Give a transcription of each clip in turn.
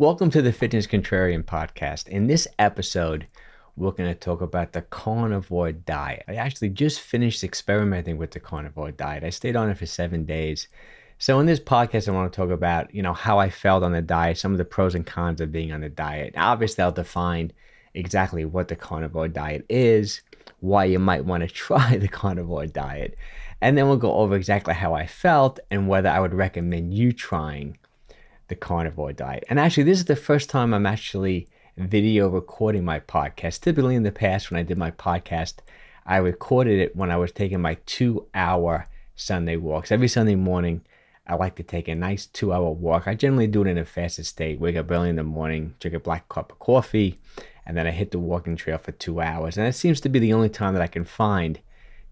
Welcome to the Fitness Contrarian Podcast. In this episode, we're going to talk about the carnivore diet. I actually just finished experimenting with the carnivore diet. I stayed on it for 7 days. So in this podcast, I want to talk about, how I felt on the diet, some of the pros and cons of being on the diet. Obviously, I'll define exactly what the carnivore diet is, why you might want to try the carnivore diet, and then we'll go over exactly how I felt and whether I would recommend you trying the carnivore diet. And actually, this is the first time I'm actually video recording my podcast. Typically in the past, when I did my podcast, I recorded it when I was taking my 2-hour Sunday walks. Every Sunday morning, I like to take a nice 2-hour walk. I generally do it in a fasted state. Wake up early in the morning, drink a black cup of coffee, and then I hit the walking trail for 2 hours. And that seems to be the only time that I can find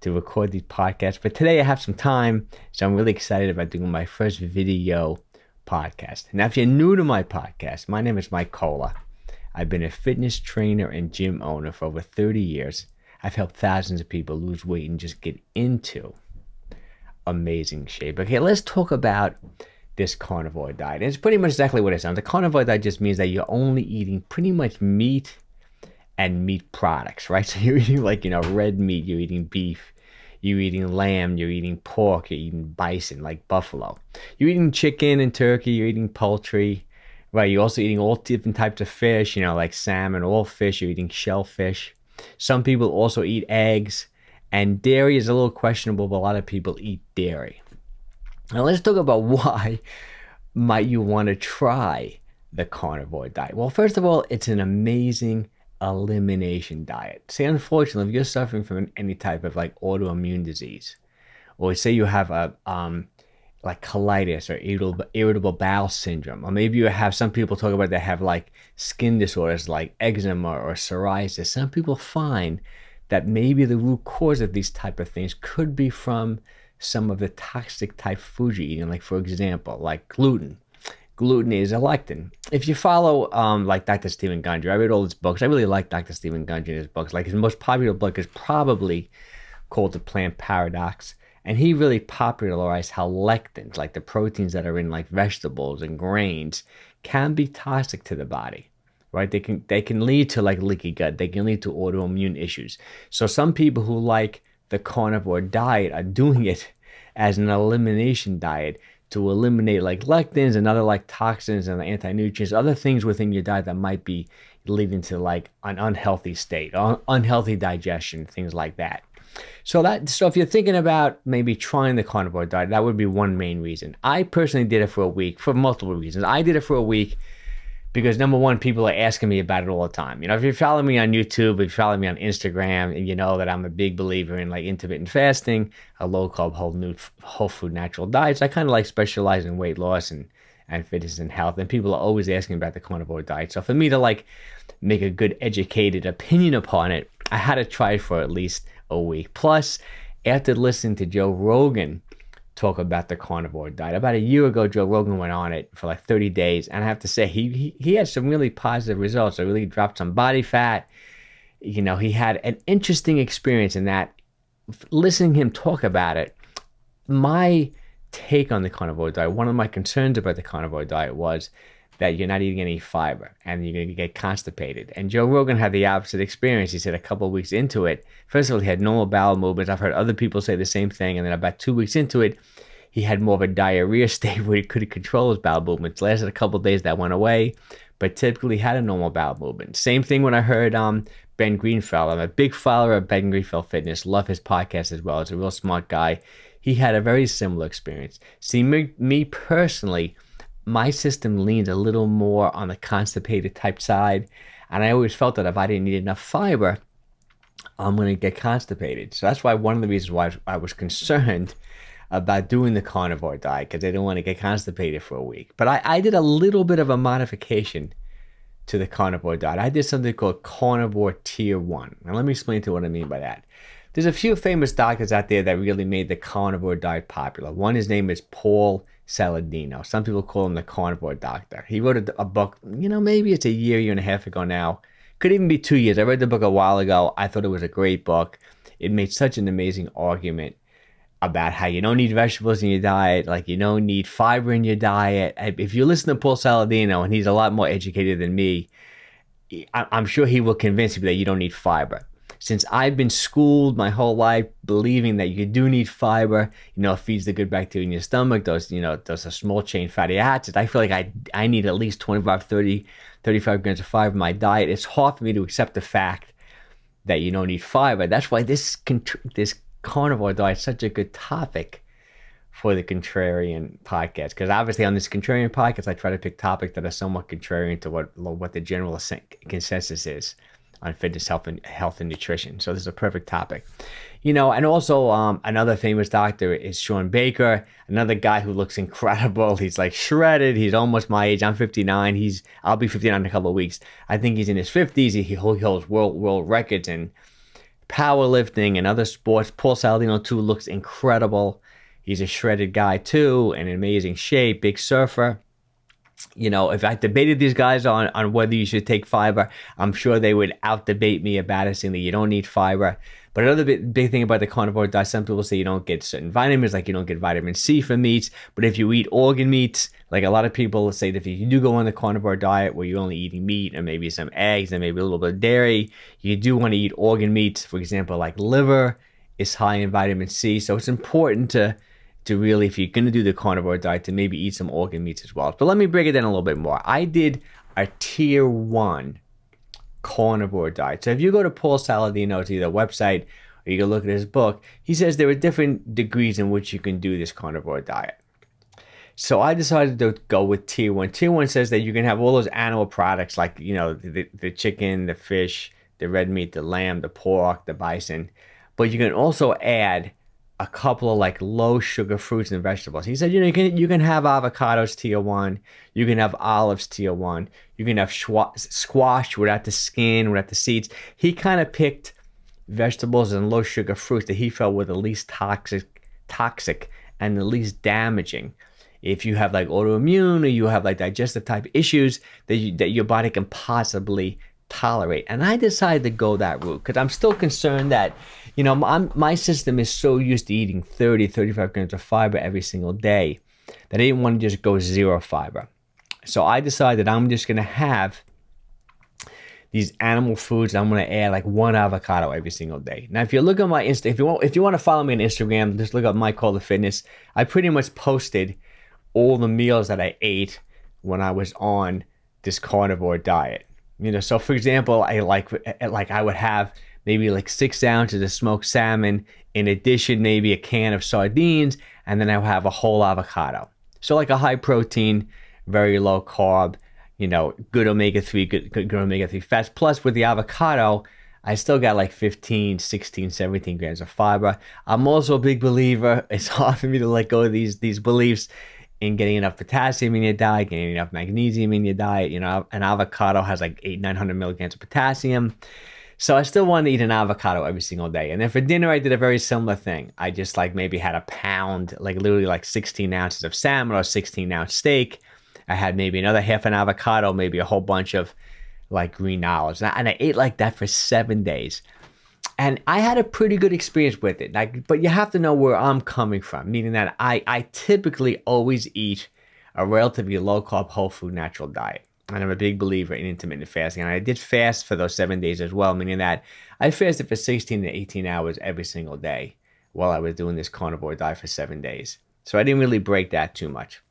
to record these podcasts. But today I have some time, so I'm really excited about doing my first video podcast. Now, if you're new to my podcast, my name is 𝙒𝘼𝙏𝙏. I've been a fitness trainer and gym owner for over 30 years. I've helped thousands of people lose weight and just get into amazing shape. Okay, let's talk about this carnivore diet. It's pretty much exactly what it sounds. The carnivore diet just means that you're only eating pretty much meat and meat products, right? So you're eating red meat, you're eating beef, you're eating lamb, you're eating pork, you're eating bison, like buffalo. You're eating chicken and turkey, you're eating poultry, right? You're also eating all different types of fish, like salmon, all fish, you're eating shellfish. Some people also eat eggs, and dairy is a little questionable, but a lot of people eat dairy. Now let's talk about why might you want to try the carnivore diet. Well, first of all, it's an amazing elimination diet. Say, unfortunately, if you're suffering from any type of autoimmune disease, or say you have a colitis or irritable bowel syndrome, or maybe you have, some people talk about they have skin disorders like eczema or psoriasis. Some people find that maybe the root cause of these type of things could be from some of the toxic type foods you're eating, for example, gluten. Gluten is a lectin. If you follow Dr. 𝙒𝘼𝙏𝙏, I read all his books. I really like Dr. 𝙒𝘼𝙏 and his books. His most popular book is probably called The Plant Paradox. And he really popularized how lectins, the proteins that are in vegetables and grains, can be toxic to the body, right? They can lead to leaky gut. They can lead to autoimmune issues. So some people who like the carnivore diet are doing it as an elimination diet to eliminate lectins and other toxins and anti-nutrients, other things within your diet that might be leading to an unhealthy state, unhealthy digestion, things like that. So if you're thinking about maybe trying the carnivore diet, that would be one main reason. I personally did it for a week for multiple reasons. I did it for a week because, number one, people are asking me about it all the time. If you follow me on YouTube, if you follow me on Instagram, and you know that I'm a big believer in intermittent fasting, a low-carb, whole food natural diets. I kind of specialize in weight loss and fitness and health, and people are always asking about the carnivore diet. So for me to make a good educated opinion upon it, I had to try it for at least a week. Plus, after listening to Joe Rogan talk about the carnivore diet, about a year ago, Joe Rogan went on it for 30 days, and I have to say he had some really positive results. It really dropped some body fat. He had an interesting experience in that. Listening to him talk about it, my take on the carnivore diet, one of my concerns about the carnivore diet was that you're not eating any fiber and you're going to get constipated. And Joe Rogan had the opposite experience. He said a couple of weeks into it, first of all, he had normal bowel movements. I've heard other people say the same thing. And then about 2 weeks into it, he had more of a diarrhea state where he couldn't control his bowel movements. Lasted a couple of days, that went away, but typically had a normal bowel movement. Same thing when I heard Ben Greenfield. I'm a big follower of Ben Greenfield Fitness. Love his podcast as well. He's a real smart guy. He had a very similar experience. See, me personally, my system leans a little more on the constipated type side. And I always felt that if I didn't eat enough fiber, I'm going to get constipated. So that's why one of the reasons why I was concerned about doing the carnivore diet, because I didn't want to get constipated for a week. But I did a little bit of a modification to the carnivore diet. I did something called Carnivore Tier 1. Now let me explain to you what I mean by that. There's a few famous doctors out there that really made the carnivore diet popular. One, his name is Paul Saladino. Some people call him the Carnivore Doctor. He wrote a book, maybe it's a year and a half ago now. Could even be 2 years. I read the book a while ago. I thought it was a great book. It made such an amazing argument about how you don't need vegetables in your diet, like you don't need fiber in your diet. If you listen to Paul Saladino, and he's a lot more educated than me, I'm sure he will convince you that you don't need fiber. Since I've been schooled my whole life believing that you do need fiber, it feeds the good bacteria in your stomach, those are small chain fatty acids. I feel like I need at least 25, 30, 35 grams of fiber in my diet. It's hard for me to accept the fact that you don't need fiber. That's why this carnivore diet is such a good topic for the Contrarian podcast, because obviously on this Contrarian podcast I try to pick topics that are somewhat contrarian to what the general consensus is on fitness, health, and nutrition. So this is a perfect topic. And also another famous doctor is Shawn Baker, another guy who looks incredible. He's like shredded. He's almost my age. I'm 59. I'll be 59 in a couple of weeks. I think he's in his 50s. He holds world records in powerlifting and other sports. Paul Saladino too looks incredible. He's a shredded guy too, in amazing shape, big surfer. If I debated these guys on whether you should take fiber, I'm sure they would out-debate me about it, saying that you don't need fiber. But another big thing about the carnivore diet, some people say you don't get certain vitamins, like you don't get vitamin C from meats. But if you eat organ meats, like a lot of people say that if you do go on the carnivore diet where you're only eating meat and maybe some eggs and maybe a little bit of dairy, you do want to eat organ meats. For example, like liver is high in vitamin C. So it's important to really, if you're going to do the carnivore diet, to maybe eat some organ meats as well. But let me break it down a little bit more. I did a tier 1 carnivore diet. So if you go to Paul Saladino's either website or you can look at his book, he says there are different degrees in which you can do this carnivore diet. So I decided to go with tier 1. Tier 1 says that you can have all those animal products like, the chicken, the fish, the red meat, the lamb, the pork, the bison. But you can also add a couple of like low sugar fruits and vegetables. He said, you can have avocados tier 1, you can have olives tier 1, you can have squash without the skin, without the seeds. He kind of picked vegetables and low sugar fruits that he felt were the least toxic and the least damaging. If you have like autoimmune or you have like digestive type issues that your body can possibly tolerate. And I decided to go that route because I'm still concerned that my system is so used to eating 30, 35 grams of fiber every single day that I didn't want to just go zero fiber. So I decided that I'm just going to have these animal foods. I'm going to add like 1 avocado every single day. Now, if you look at my Insta, if you want to follow me on Instagram, just look up Mike Call the Fitness. I pretty much posted all the meals that I ate when I was on this carnivore diet. So for example, I would have maybe like 6 ounces of smoked salmon, in addition maybe a can of sardines, and then I would have a whole avocado. So like a high protein, very low carb, good omega-3, good omega-3 fats. Plus with the avocado, I still got like 15, 16, 17 grams of fiber. I'm also a big believer, it's hard for me to let go of these beliefs, in getting enough potassium in your diet, getting enough magnesium in your diet. An avocado has like 900 milligrams of potassium. So I still want to eat an avocado every single day. And then for dinner, I did a very similar thing. I just like maybe had a pound, like literally like 16 ounces of salmon or 16-ounce steak. I had maybe another half an avocado, maybe a whole bunch of like green olives. And I ate like that for 7 days. And I had a pretty good experience with it. But you have to know where I'm coming from, meaning that I typically always eat a relatively low-carb, whole food, natural diet. And I'm a big believer in intermittent fasting. And I did fast for those 7 days as well, meaning that I fasted for 16 to 18 hours every single day while I was doing this carnivore diet for 7 days. So I didn't really break that too much.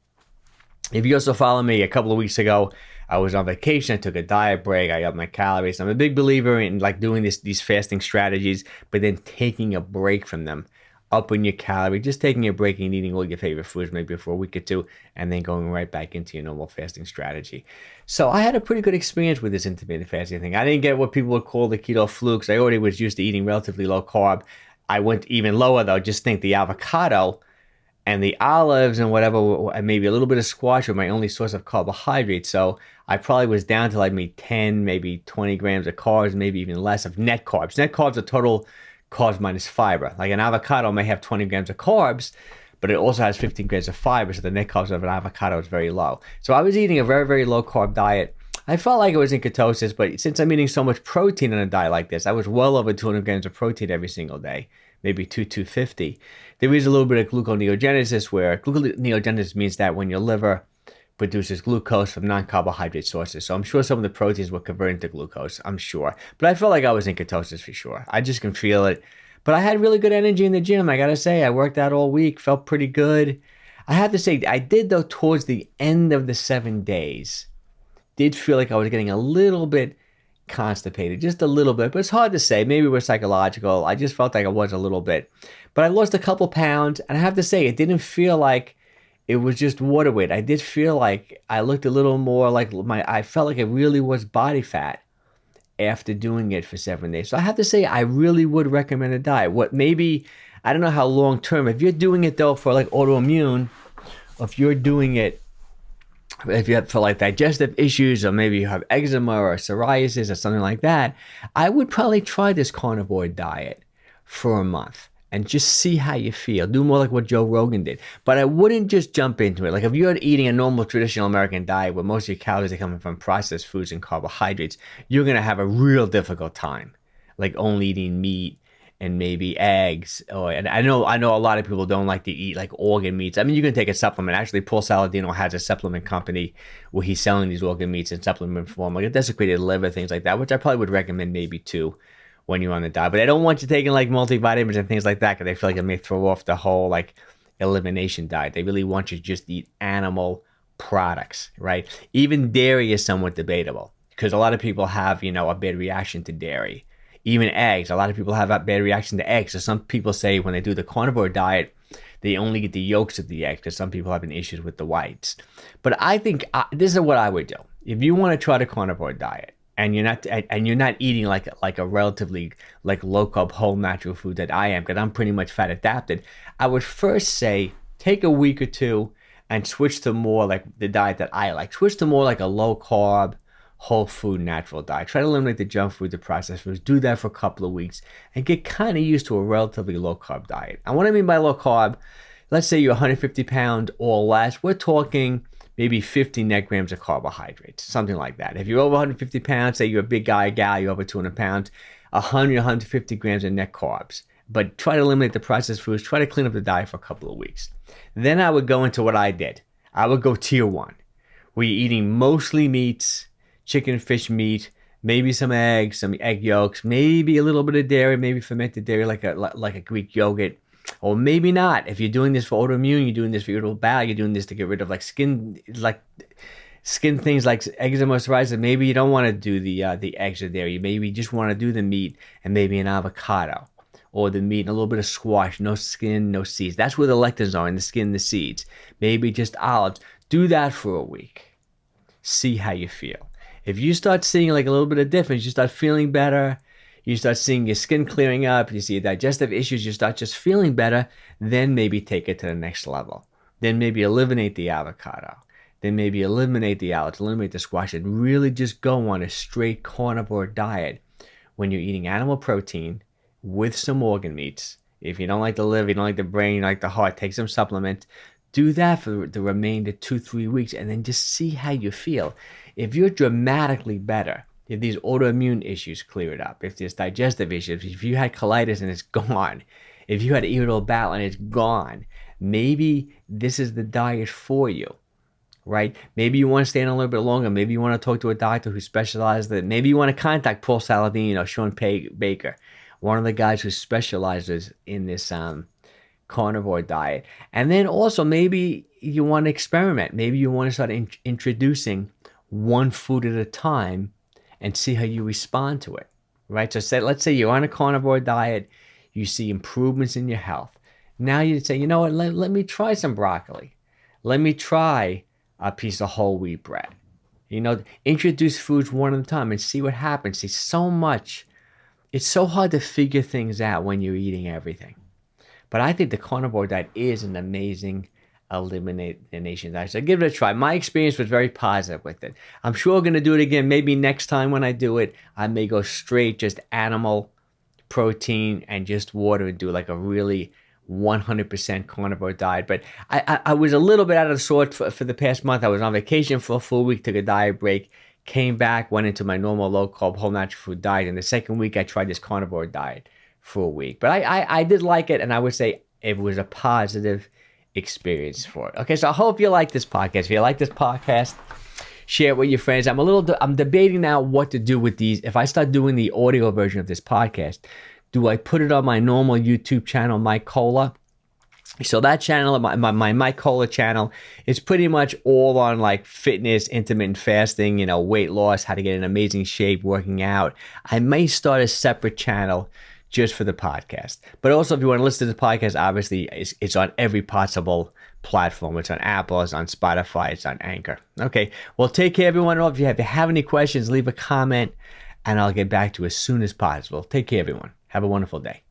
If you also follow me, a couple of weeks ago, I was on vacation. I took a diet break. I upped my calories. I'm a big believer in like doing these fasting strategies, but then taking a break from them, upping your calorie, just taking a break and eating all your favorite foods maybe for a week or two, and then going right back into your normal fasting strategy. So I had a pretty good experience with this intermittent fasting thing. I didn't get what people would call the keto flu because I already was used to eating relatively low carb. I went even lower though. Just think the avocado and the olives and whatever, and maybe a little bit of squash were my only source of carbohydrates. So I probably was down to like maybe 10, maybe 20 grams of carbs, maybe even less of net carbs. Net carbs are total carbs minus fiber. Like an avocado may have 20 grams of carbs, but it also has 15 grams of fiber. So the net carbs of an avocado is very low. So I was eating a very, very low carb diet. I felt like I was in ketosis, but since I'm eating so much protein on a diet like this, I was well over 200 grams of protein every single day. maybe 250. There is a little bit of gluconeogenesis, where gluconeogenesis means that when your liver produces glucose from non-carbohydrate sources. So I'm sure some of the proteins were converted into glucose, I'm sure. But I felt like I was in ketosis for sure. I just can feel it. But I had really good energy in the gym, I gotta say. I worked out all week, felt pretty good. I have to say, I did though towards the end of the 7 days, did feel like I was getting a little bit constipated, just a little bit, but it's hard to say. Maybe it was psychological. I just felt like I was a little bit. But I lost a couple pounds, and I have to say, it didn't feel like it was just water weight. I did feel like I looked a little more like I felt like it really was body fat after doing it for 7 days. So I have to say, I really would recommend a diet. I don't know how long term, if you're doing it though for like autoimmune, or if you're doing it, if you have for like digestive issues, or maybe you have eczema or psoriasis or something like that, I would probably try this carnivore diet for a month and just see how you feel. Do more like what Joe Rogan did. But I wouldn't just jump into it. Like if you're eating a normal traditional American diet where most of your calories are coming from processed foods and carbohydrates, you're going to have a real difficult time. Like only eating meat and maybe eggs. And I know a lot of people don't like to eat like organ meats. I mean, you can take a supplement. Actually, Paul Saladino has a supplement company where he's selling these organ meats in supplement form, like a desiccated liver, things like that, which I probably would recommend maybe too when you're on the diet. But I don't want you taking like multivitamins and things like that, because I feel like it may throw off the whole like elimination diet. They really want you to just eat animal products, right? Even dairy is somewhat debatable, because a lot of people have, a bad reaction to dairy. Even eggs, a lot of people have a bad reaction to eggs. So some people say when they do the carnivore diet, they only get the yolks of the egg, because some people have issues with the whites. But I think this is what I would do. If you want to try the carnivore diet, and you're not eating like a relatively like low carb whole natural food that I am, because I'm pretty much fat adapted, I would first say take a week or two and switch to more like the diet that I like. Switch to more like a low carb, whole food, natural diet. Try to eliminate the junk food, the processed foods. Do that for a couple of weeks and get kind of used to a relatively low carb diet. And what I mean by low carb, let's say you're 150 pounds or less. We're talking maybe 50 net grams of carbohydrates, something like that. If you're over 150 pounds, say you're a big guy, gal, you're over 200 pounds, 150 grams of net carbs. But try to eliminate the processed foods. Try to clean up the diet for a couple of weeks. Then I would go into what I did. I would go tier 1, where you're eating mostly meats, chicken, fish, meat, maybe some eggs, some egg yolks, maybe a little bit of dairy, maybe fermented dairy like a Greek yogurt, or maybe not. If you're doing this for autoimmune, you're doing this for irritable bowel, you're doing this to get rid of skin things like eczema, psoriasis. Maybe you don't want to do the eggs or dairy. Maybe you just want to do the meat and maybe an avocado, or the meat and a little bit of squash, no skin, no seeds. That's where the lectins are, in the skin, the seeds. Maybe just olives. Do that for a week. See how you feel. If you start seeing like a little bit of difference, you start feeling better, you start seeing your skin clearing up, you see your digestive issues, you start just feeling better, then maybe take it to the next level. Then maybe eliminate the avocado. Then maybe eliminate the olives, eliminate the squash, and really just go on a straight carnivore diet when you're eating animal protein with some organ meats. If you don't like the liver, you don't like the brain, you don't like the heart, take some supplements. Do that for the remainder 2-3 weeks, and then just see how you feel. If you're dramatically better, if these autoimmune issues clear it up, if there's digestive issues, if you had colitis and it's gone, if you had irritable bowel and it's gone, maybe this is the diet for you, right? Maybe you want to stay in a little bit longer. Maybe you want to talk to a doctor who specializes in it. Maybe you want to contact Paul Saladino, Sean Baker, one of the guys who specializes in this carnivore diet. And then also maybe you want to experiment. Maybe you want to start introducing one food at a time and see how you respond to it, right? So let's say you're on a carnivore diet, you see improvements in your health. Now you say, you know what, let me try some broccoli. Let me try a piece of whole wheat bread. Introduce foods one at a time and see what happens. See, so much. It's so hard to figure things out when you're eating everything. But I think the carnivore diet is an amazing elimination diet. So give it a try. My experience was very positive with it. I'm sure I'm going to do it again. Maybe next time when I do it, I may go straight just animal protein and just water and do like a really 100% carnivore diet. But I was a little bit out of the sort for the past month. I was on vacation for a full week, took a diet break, came back, went into my normal low carb whole natural food diet. And the second week I tried this carnivore diet for a week. But I did like it, and I would say it was a positive experience for it. Okay, so I hope you like this podcast. If you like this podcast, share it with your friends. I'm debating now what to do with these. If I start doing the audio version of this podcast, do I put it on my normal YouTube channel, Mike Cola? So that channel, my Mike Cola channel, is pretty much all on like fitness, intermittent fasting, weight loss, how to get in amazing shape, working out. I may start a separate channel just for the podcast. But also, if you want to listen to the podcast, obviously it's on every possible platform. It's on Apple, it's on Spotify, it's on Anchor. Okay, well, take care, everyone. If you have any questions, leave a comment, and I'll get back to you as soon as possible. Take care, everyone. Have a wonderful day.